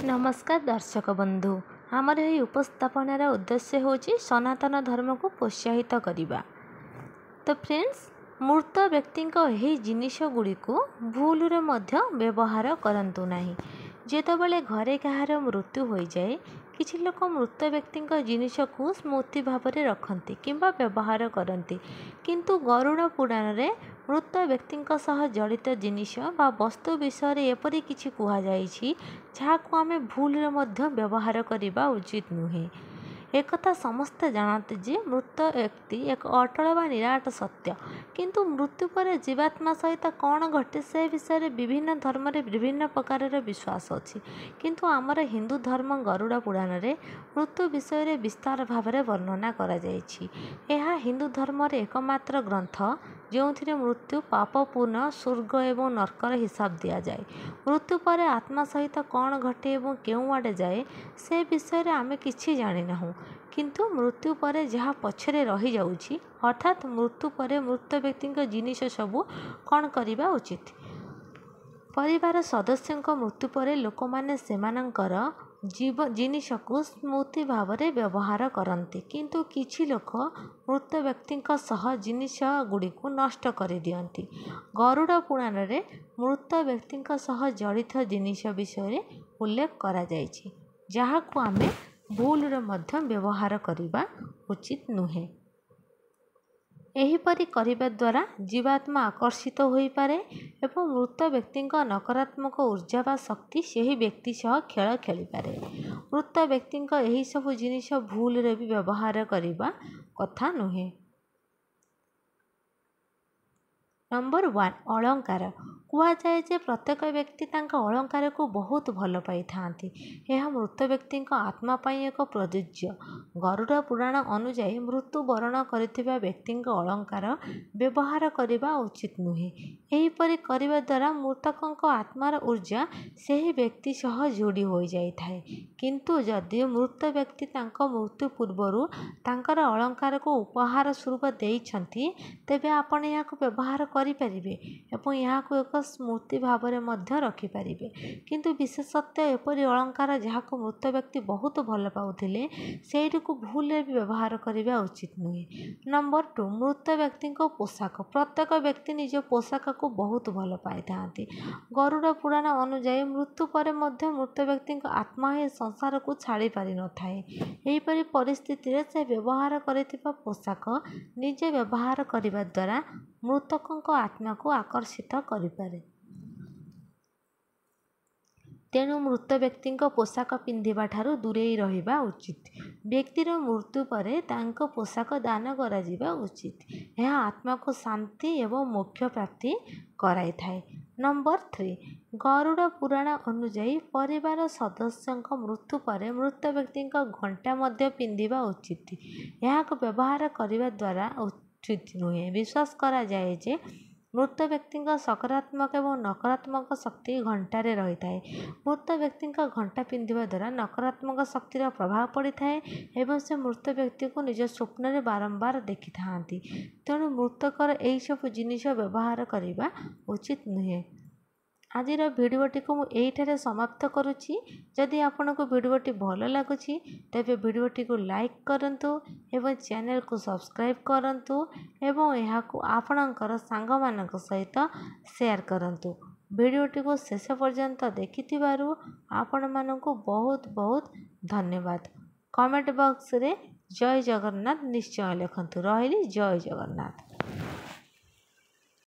नमस्कार दर्शक बंधु आमर यह उपस्थापनार उद्देश्य होची सनातन धर्म को प्रोत्साहित करने। तो फ्रेंड्स मृत व्यक्ति यही जिनिष गुड़ी को भूल रे मध्य व्यवहार करंतु नहीं। जेतबेले घरे कहार मृत्यु हो जाए किछि लोक मृत व्यक्ति जिनिष को स्मृति भाव में रखती किंबा व्यवहार करती, किंतु गरुड़ पुराण रे मृत व्यक्ति सह जड़ित जिनिष बा वस्तु विषय एपरि किछि कुहा जाइछि जहाको आमे भूल रे मध्य व्यवहार करबा उचित नुहे। एकथा समस्ते जानते जे मृत व्यक्ति एक अटल बा निराट सत्य, किंतु मृत्यु पर जीवात्मा सहित कौन घटे से विषय में विभिन्न धर्म रे विभिन्न प्रकार विश्वास अच्छी, किंतु आमर हिंदू धर्म गरुड़ पुराण रे मृत्यु विषय में विस्तार भाव में वर्णना करा जाइछि। यह हिंदू धर्म रे एकमात्र ग्रंथ जो मृत्यु पापपूर्ण स्वर्ग एवं नरकर हिसाब दि जाए। मृत्यु पर आत्मा सहित कौन घटे एवं केउं आड़े जाए से विषय में आमे किछि जानि नाहु, किंतु मृत्यु पर जहाँ पछरे रही जाउछि अर्थात मृत्यु पर मृत व्यक्ति जिनिष सबू कौन करबा उचित। परिवार सदस्यों मृत्यु पर लोक माने सेमानंकर जिनिष को स्मृति भाव में व्यवहार करते, किंतु किछि लोक मृत व्यक्ति सह जिनिष गुड़ी को नष्ट कर दियंती। गरुड़ पुराण रे मृत व्यक्ति सह जड़ित जिनिष विषय उल्लेख करा जाइछि जहाको आमे भूल रे मध्य व्यवहार करबा उचित नुहे। एहीपरि करिबा द्वारा जीवात्मा आकर्षित होई पारे एवं मृत व्यक्ति नकारात्मक ऊर्जा बा शक्ति सही व्यक्ति सह खेल खेली पारे। मृत व्यक्ति यही सब जिनिष भूल रे भी व्यवहार करबा कथा नुहे। नंबर 1 अलंकार। कुआजाए जे प्रत्येक व्यक्ति तांका अलंकार को बहुत भल पाई थांती। यह मृत व्यक्ति आत्मा पाई एक प्रयोज्य। गरुड़ पुराण अनुଯାयी मृत्यु वरण करिथिबा व्यक्ति अलंकार व्यवहार करबा उचित नुहे। एहीपरि करबा द्वारा मृतक आत्मार ऊर्जा सही व्यक्ति सह जोड़ी हो जाई थाए, किंतु जदि मृत व्यक्ति तांका मृत्यु पूर्वरु तांकर अलंकार को उपहार स्वरूप देइछंती तेबे आपण याको व्यवहार करि परिबे एवं याको एक स्मृति भाव में मध्य रखिपारे। किंतु विशेषतः एपरि अलंकार जहाको मृत व्यक्ति बहुत भल पाउथिले सेठी को भूल भी व्यवहार करबा उचित नुहे। नंबर 2 मृत व्यक्ति को पोशाक। प्रत्येक व्यक्ति निज पोशाक को बहुत भल पाई थांती। गरुड़ पुराण अनुଯାयी मृत्यु पर मध्य मृत व्यक्ति आत्मा हे संसार को छाड़ी पारि न थाए। एहीपरि परिस्थिति रे से व्यवहार करिथिबा पोशाक निजे व्यवहार करबा द्वारा मृतक आत्मा को आकर्षित करिपारे। तेणु मृत व्यक्ति पोशाक पिंधिबा ठारू दूरेई रहिबा उचित। व्यक्तिर मृत्यु पर तांको पोशाक दान करा जिबा उचित। यह आत्मा को शांति एवं मोक्ष प्राप्ति कराई थाए। नंबर 3 गरुड़ पुराण अनुଯାयी परिवार सदस्यों मृत्यु पर मृत व्यक्ति घंटा मध्य पिंधिबा उचित। यह व्यवहार करबा द्वारा उचित नुहे। विश्वास करा जाए जे मृत व्यक्ति सकारात्मक एवं नकारात्मक शक्ति घंटारे रही थाए। मृत व्यक्ति घंटा पिंधिबा द्वारा नकारात्मक शक्तिर प्रभाव पड़ी थाए एवं से मृत व्यक्ति को निज स्वप्न रे बारंबार देखि थांती। तेणु मृतकर एही सब जिनिष व्यवहार करबा उचित नुहे। आजिर भिडियोटी को मुझे यही समाप्त करुच्ची। जदि आपन को भिडियोटी भल लगुच तेबे भिडियोटी को लाइक करंतु एवं चैनल को सब्सक्राइब करंतु एवं यह आपणकर सांग मानक सहित शेयर करंतु। भिडियोटी को शेष पर्यंत देखिथिबारु आपण मानकु बहुत बहुत धन्यवाद। कमेंट बॉक्स रे जय जगन्नाथ निश्चय लिखंतु। रहिली जय जगन्नाथ।